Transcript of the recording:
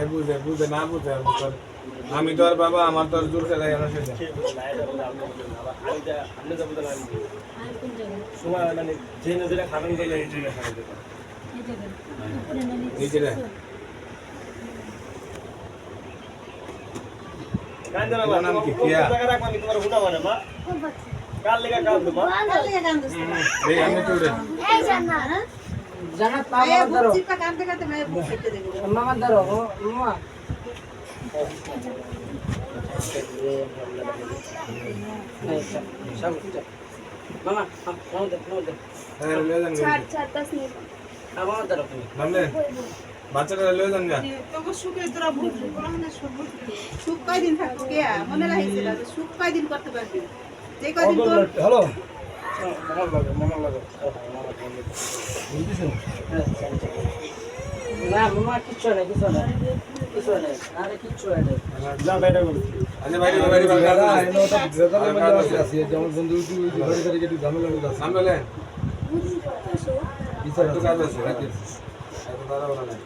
বুঝে বুঝে না বুঝে আমি তো আর বাবা আমার তো আর জোর খেলা জানা সেটা সময় মানে যে নদীটা খাবেন গেলে এই ট্রেনে খাবেন এই যে নাম কি কিয়া আমি তোমার হুটা মানে মা কাল লেগে কাল দো মা কাল লেগে কাল দো এই আমি তো রে এই জান্নাত জান্নাত মামা ধরো চিপা কাঁদতে কাঁদতে मैं बुक करके देंगे मामा धरो मामा मामा नो दे ले जान छाट छाट बस नहीं मामा धरो मामले বাচ্চাটা লয়ে যান না তোকে সুখে তোরা বুঝলি কোন না সুখ কয়দিন থাকবো কে মনে রাখিছিল সুখ কয়দিন করতে পারবি যে কয়দিন তোর হ্যালো মনে লাগে বুঝছিস না মামা কিচ্ছু না আরে কিচ্ছু না যা বাইরে বল আরে বাইরে দাদা এনোটা দাদা মধ্যে আছে যেমন বন্ধু তুই ঘরে ঘরে একটু ঝামেলা হচ্ছে সামনে বিচার তো কাজ আছে রাখি এত দাদা বলা নাই